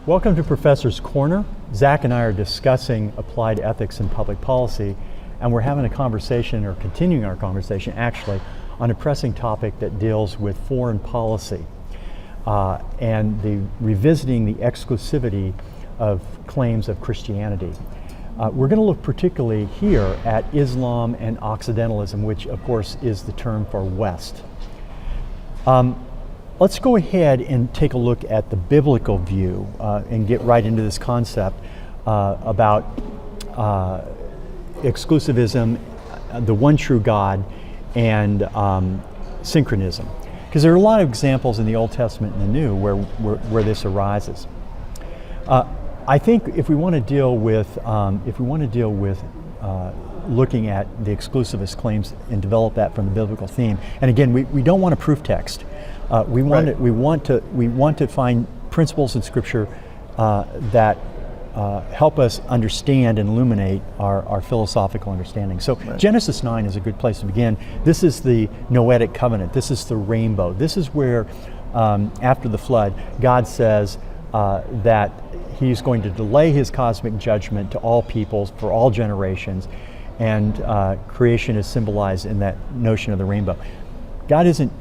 Welcome to Professor's Corner. Zach and I are discussing applied ethics in public policy, and we're having a conversation, or continuing our conversation actually, on a pressing topic that deals with foreign policy and the revisiting the exclusivity of claims of Christianity. We're going to look particularly here at Islam and Occidentalism, which of course is the term for West. Let's go ahead and take a look at the biblical view and get right into this concept about exclusivism, the one true God, and synchronism. Because there are a lot of examples in the Old Testament and the New where this arises. I think if we want to deal with looking at the exclusivist claims and develop that from the biblical theme, and again, we don't want a proof text. We want to find principles in Scripture that help us understand and illuminate our philosophical understanding. So Genesis 9 is a good place to begin. This is the Noetic covenant. This is the rainbow. This is where, after the flood, God says that He's going to delay His cosmic judgment to all peoples for all generations, and creation is symbolized in that notion of the rainbow. God isn't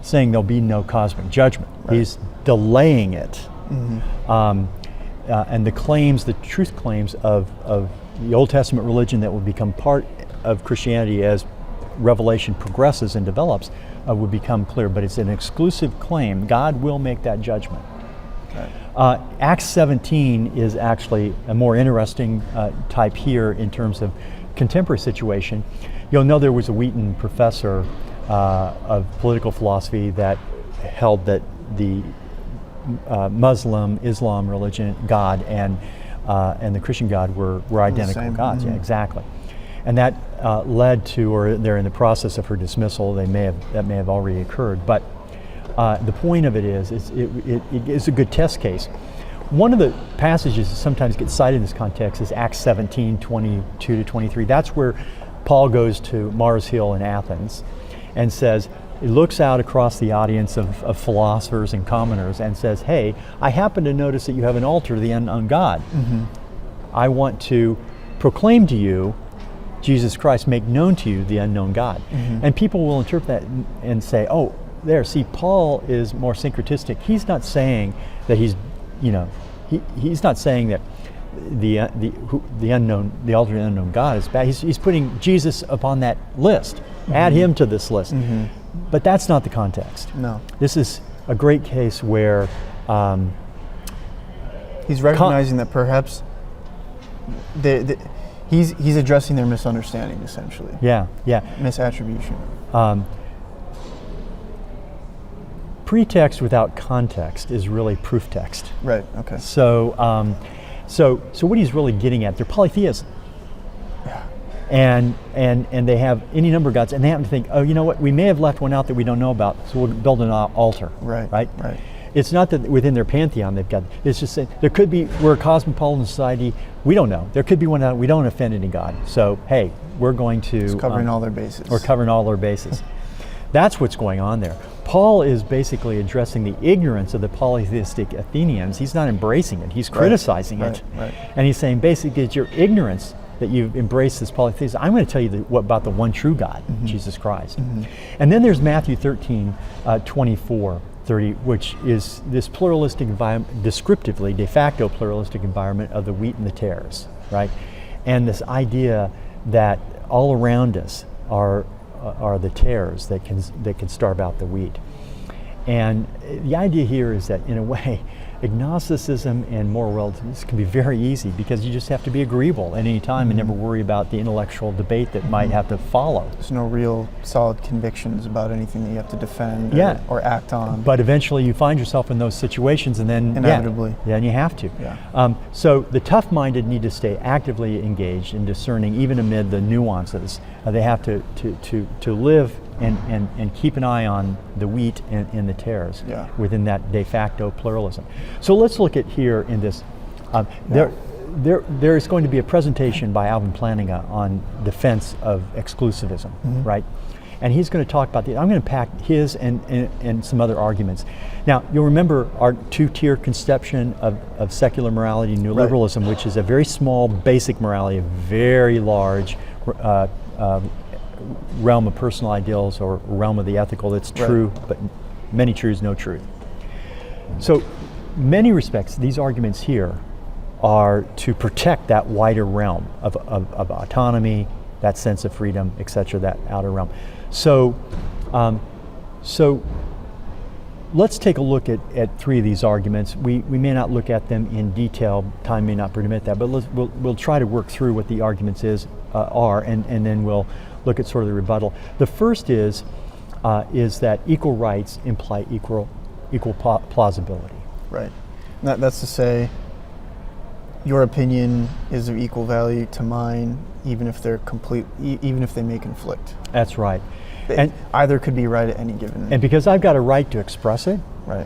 saying there'll be no cosmic judgment. He's delaying it. Mm-hmm. And the truth claims of the Old Testament religion that will become part of Christianity as Revelation progresses and develops would become clear. But it's an exclusive claim. God will make that judgment. Acts 17 is actually a more interesting type here in terms of contemporary situation. You'll know there was a Wheaton professor of political philosophy that held that the Islam religion, God, and the Christian God were identical gods. Mm-hmm. Yeah, exactly. And that led to, or they're in the process of her dismissal. That may have already occurred. But the point of it is it's a good test case. One of the passages that sometimes gets cited in this context is Acts 17, 22 to 23. That's where Paul goes to Mars Hill in Athens and says, he looks out across the audience of philosophers and commoners and says, hey, I happen to notice that you have an altar to the unknown God. Mm-hmm. I want to proclaim to you Jesus Christ, make known to you the unknown God. Mm-hmm. And people will interpret that and say, oh, see, Paul is more syncretistic. He's not saying that he's not saying that the altar to the unknown God is bad. He's putting Jesus upon that list. Mm-hmm. Add him to this list. Mm-hmm. But that's not the context. No. This is a great case where he's recognizing that perhaps he's addressing their misunderstanding, essentially. Yeah. Misattribution. Pretext without context is really proof text. Right. Okay. So what he's really getting at, they're polytheists. Yeah. And they have any number of gods, and they happen to think, oh, you know what? We may have left one out that we don't know about, so we'll build an altar. Right. It's not that within their pantheon they've got. It's just that there could be. We're a cosmopolitan society. We don't know. There could be one out. We don't offend any god. So hey, we're going to. It's covering all their bases. We're covering all their bases. That's what's going on there. Paul is basically addressing the ignorance of the polytheistic Athenians. He's not embracing it. He's criticizing it. Right. And he's saying basically it's your ignorance that you've embraced this polytheism. I'm going to tell you about the one true God, mm-hmm. Jesus Christ. Mm-hmm. And then there's Matthew 13, 24, 30, which is this pluralistic environment, descriptively, de facto pluralistic environment of the wheat and the tares, right? And this idea that all around us are the tares that can starve out the wheat. And the idea here is that, in a way, agnosticism and moral relativism can be very easy because you just have to be agreeable at any time, mm-hmm. and never worry about the intellectual debate that mm-hmm. might have to follow. There's no real solid convictions about anything that you have to defend or act on. But eventually you find yourself in those situations, and then inevitably. And you have to. Yeah. So the tough-minded need to stay actively engaged in discerning, even amid the nuances. They have to live and keep an eye on the wheat and the tares within that de facto pluralism. So let's look at here in this. There is going to be a presentation by Alvin Plantinga on defense of exclusivism, mm-hmm. right? and he's going to talk about I'm going to pack his and some other arguments. Now, you'll remember our two-tier conception of secular morality, new liberalism, which is a very small basic morality, a very large realm of personal ideals or realm of the ethical that's true, but many truths, no truth. So, many respects, these arguments here are to protect that wider realm of autonomy, that sense of freedom, etc., that outer realm. So, let's take a look at three of these arguments. We may not look at them in detail, time may not permit that, but we'll try to work through what the arguments are, and then we'll look at sort of the rebuttal. The first is that equal rights imply equal plausibility. Right. That's to say, your opinion is of equal value to mine, even if even if they may conflict. That's right. And either could be right at any given. And because I've got a right to express it, right,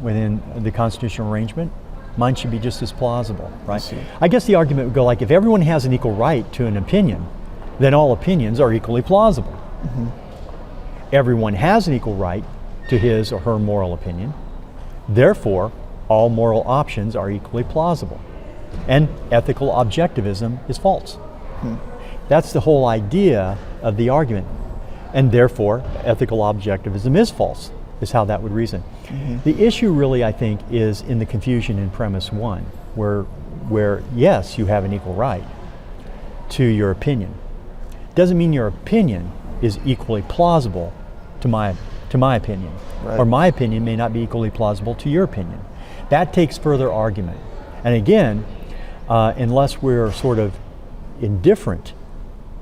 within the constitutional arrangement, mine should be just as plausible, right? I guess the argument would go like, if everyone has an equal right to an opinion, then all opinions are equally plausible. Mm-hmm. Everyone has an equal right to his or her moral opinion. Therefore, all moral options are equally plausible. And ethical objectivism is false. That's the whole idea of the argument. And therefore, ethical objectivism is false, is how that would reason. Mm-hmm. The issue really, I think, is in the confusion in premise one, where yes, you have an equal right to your opinion. Doesn't mean your opinion is equally plausible to my opinion. Right. Or my opinion may not be equally plausible to your opinion. That takes further argument. And again, unless we're sort of indifferent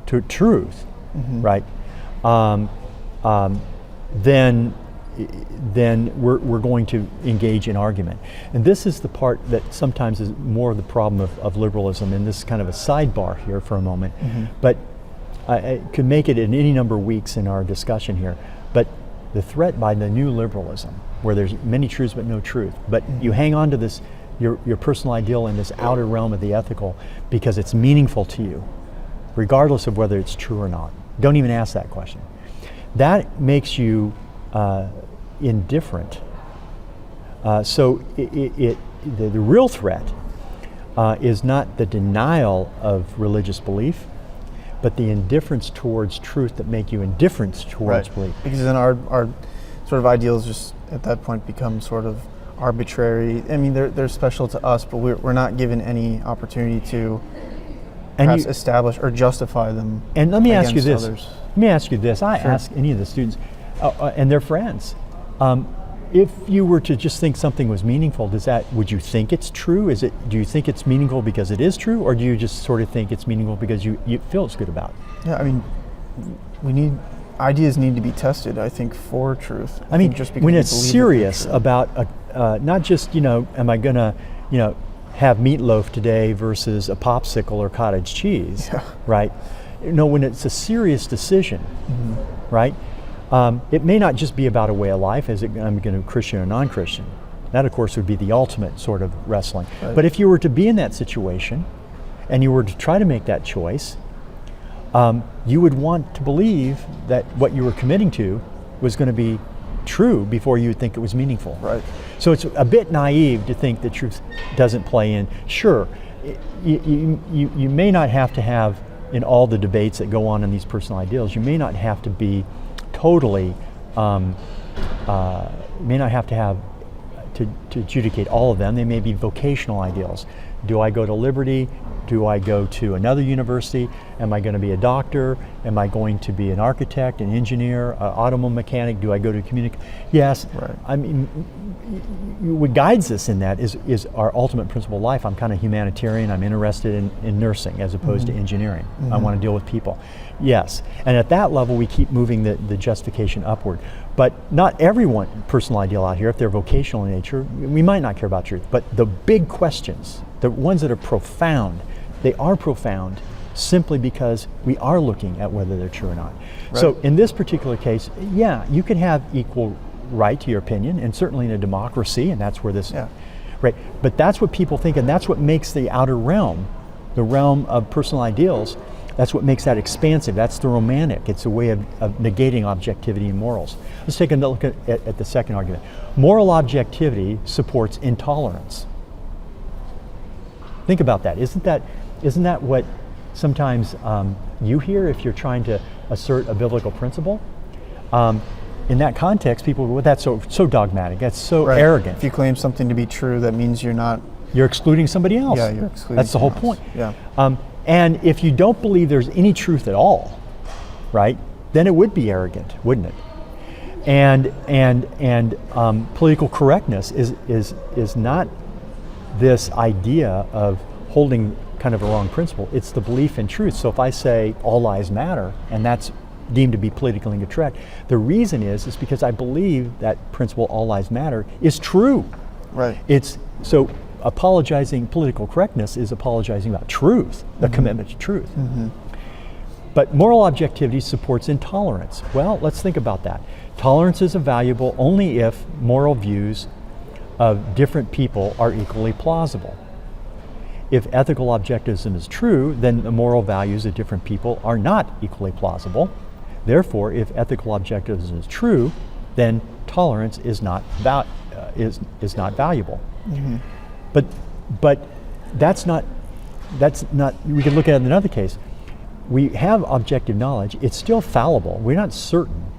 to truth, mm-hmm. right, then we're going to engage in argument. And this is the part that sometimes is more of the problem of liberalism, and this is kind of a sidebar here for a moment, mm-hmm. but I could make it in any number of weeks in our discussion here. But the threat by the new liberalism, where there's many truths but no truth, but mm-hmm. you hang on to this, your personal ideal in this outer realm of the ethical because it's meaningful to you, regardless of whether it's true or not. Don't even ask that question. That makes you indifferent. So the real threat is not the denial of religious belief, but the indifference towards truth that make you indifferent towards belief. Because then our sort of ideals just at that point become sort of arbitrary. I mean, they're special to us, but we're not given any opportunity to perhaps establish or justify them. And let me ask you this. Others. Let me ask you this. I ask any of the students and their friends, if you were to just think something was meaningful, would you think it's true? Do you think it's meaningful because it is true, or do you just sort of think it's meaningful because you feel it's good about it? Yeah, I mean, ideas need to be tested, I think, for truth. I mean, just when it's serious about not just, am I gonna, have meatloaf today versus a popsicle or cottage cheese, right? When it's a serious decision, mm-hmm. right? It may not just be about a way of life, I'm going to Christian or non-Christian. That, of course, would be the ultimate sort of wrestling. Right. But if you were to be in that situation and you were to try to make that choice, you would want to believe that what you were committing to was going to be true before you would think it was meaningful. Right. So it's a bit naive to think that truth doesn't play in. Sure, you may not have to have, in all the debates that go on in these personal ideals, you may not have to be totally, may not have to have to adjudicate all of them. They may be vocational ideals. Do I go to Liberty? Do I go to another university? Am I going to be a doctor? Am I going to be an architect, an engineer, an automobile mechanic? Do I go to Yes. Right. I mean, what guides us in that is our ultimate principle of life. I'm kind of humanitarian. I'm interested in nursing as opposed mm-hmm. to engineering. Mm-hmm. I want to deal with people. Yes. And at that level, we keep moving the justification upward. But not everyone personal ideal out here, if they're vocational in nature, we might not care about truth. But the big questions, the ones that are profound, they are profound simply because we are looking at whether they're true or not. Right. So in this particular case, you can have equal right to your opinion, and certainly in a democracy, and that's where this, right? But that's what people think, and that's what makes the outer realm, the realm of personal ideals, That's what makes that expansive. That's the romantic. It's a way of negating objectivity and morals. Let's take a look at the second argument. Moral objectivity supports intolerance. Think about that. Isn't that what sometimes you hear if you're trying to assert a biblical principle? In that context, people go, well, that's so dogmatic. That's so arrogant. If you claim something to be true, that means you're excluding somebody else. Yeah, you're excluding. That's the whole point. Yeah. And if you don't believe there's any truth at all, right, then it would be arrogant, wouldn't it? And political correctness is not this idea of holding kind of a wrong principle. It's the belief in truth. So if I say all lives matter, and that's deemed to be politically incorrect, the reason is because I believe that principle, all lives matter, is true. Right. So apologizing political correctness is apologizing about truth, the commitment to truth. But moral objectivity supports intolerance. Well, let's think about that. Tolerance is valuable only if moral views of different people are equally plausible. If ethical objectivism is true, then the moral values of different people are not equally plausible. Therefore, if ethical objectivism is true, then tolerance is not valuable. But that's not. We could look at it in another case. We have objective knowledge. It's still fallible. We're not certain.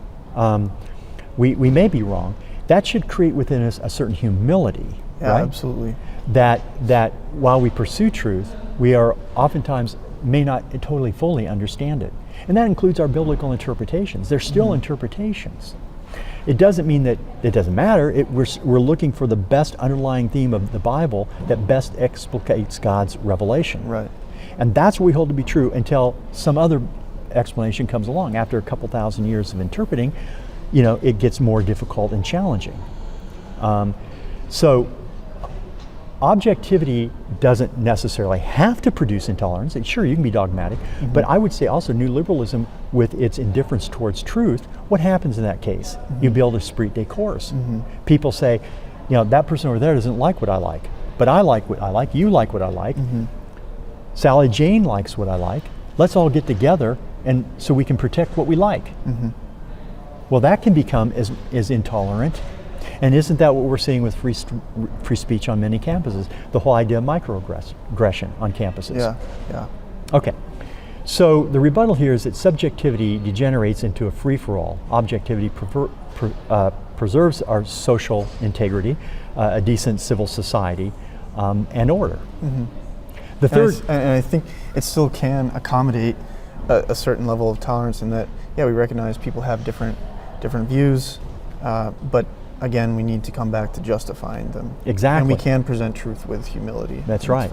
We may be wrong. That should create within us a certain humility. Yeah, right? absolutely. That while we pursue truth, we are oftentimes may not totally fully understand it. And that includes our biblical interpretations. They're still interpretations. It doesn't mean that it doesn't matter. We're looking for the best underlying theme of the Bible that best explicates God's revelation. Right. And that's what we hold to be true until some other explanation comes along. After a couple thousand years of interpreting, it gets more difficult and challenging. So objectivity doesn't necessarily have to produce intolerance. And sure, you can be dogmatic, but I would say also new liberalism with its indifference towards truth, what happens in that case? You build a esprit de corps. People say, that person over there doesn't like what I like, but I like what I like, you like what I like, Sally Jane likes what I like, let's all get together and so we can protect what we like. Well, that can become as intolerant. And isn't that what we're seeing with free speech on many campuses? The whole idea of microaggression on campuses. Yeah. Okay. So the rebuttal here is that subjectivity degenerates into a free-for-all. Objectivity preserves our social integrity, a decent civil society, and order. The third, and I think it still can accommodate a certain level of tolerance in that, we recognize people have different views, but again, we need to come back to justifying them. Exactly. And we can present truth with humility. That's right.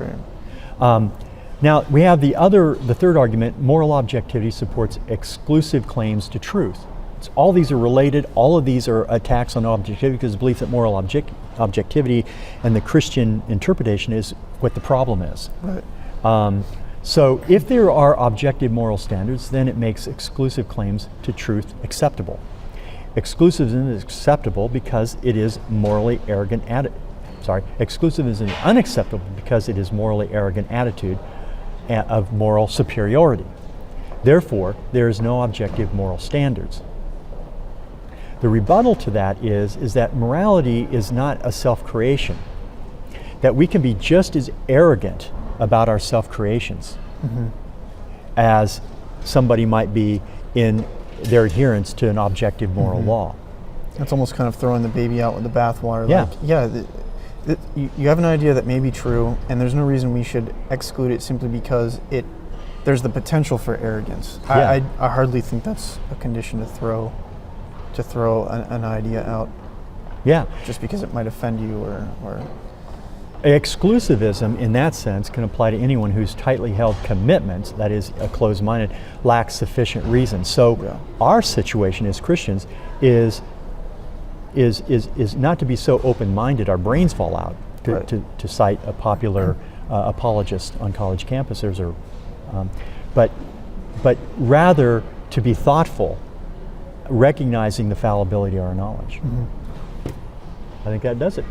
Now, we have the third argument, moral objectivity supports exclusive claims to truth. All these are related. All of these are attacks on objectivity because the belief that moral objectivity and the Christian interpretation is what the problem is. Right. So if there are objective moral standards, then it makes exclusive claims to truth acceptable. Exclusivism is acceptable because it is morally arrogant exclusivism is unacceptable because it is morally arrogant attitude of moral superiority. Therefore, there is no objective moral standards. The rebuttal to that is that morality is not a self-creation, that we can be just as arrogant about our self-creations as somebody might be in their adherence to an objective moral law. That's almost kind of throwing the baby out with the bathwater. Yeah. You have an idea that may be true, and there's no reason we should exclude it simply because there's the potential for arrogance. Yeah. I hardly think that's a condition to throw an idea out. Yeah. Just because it might offend you or Exclusivism, in that sense, can apply to anyone whose tightly held commitments, that is, a closed-minded, lacks sufficient reason. So, our situation as Christians is not to be so open-minded our brains fall out. To cite a popular apologist on college campuses, but rather to be thoughtful, recognizing the fallibility of our knowledge. I think that does it.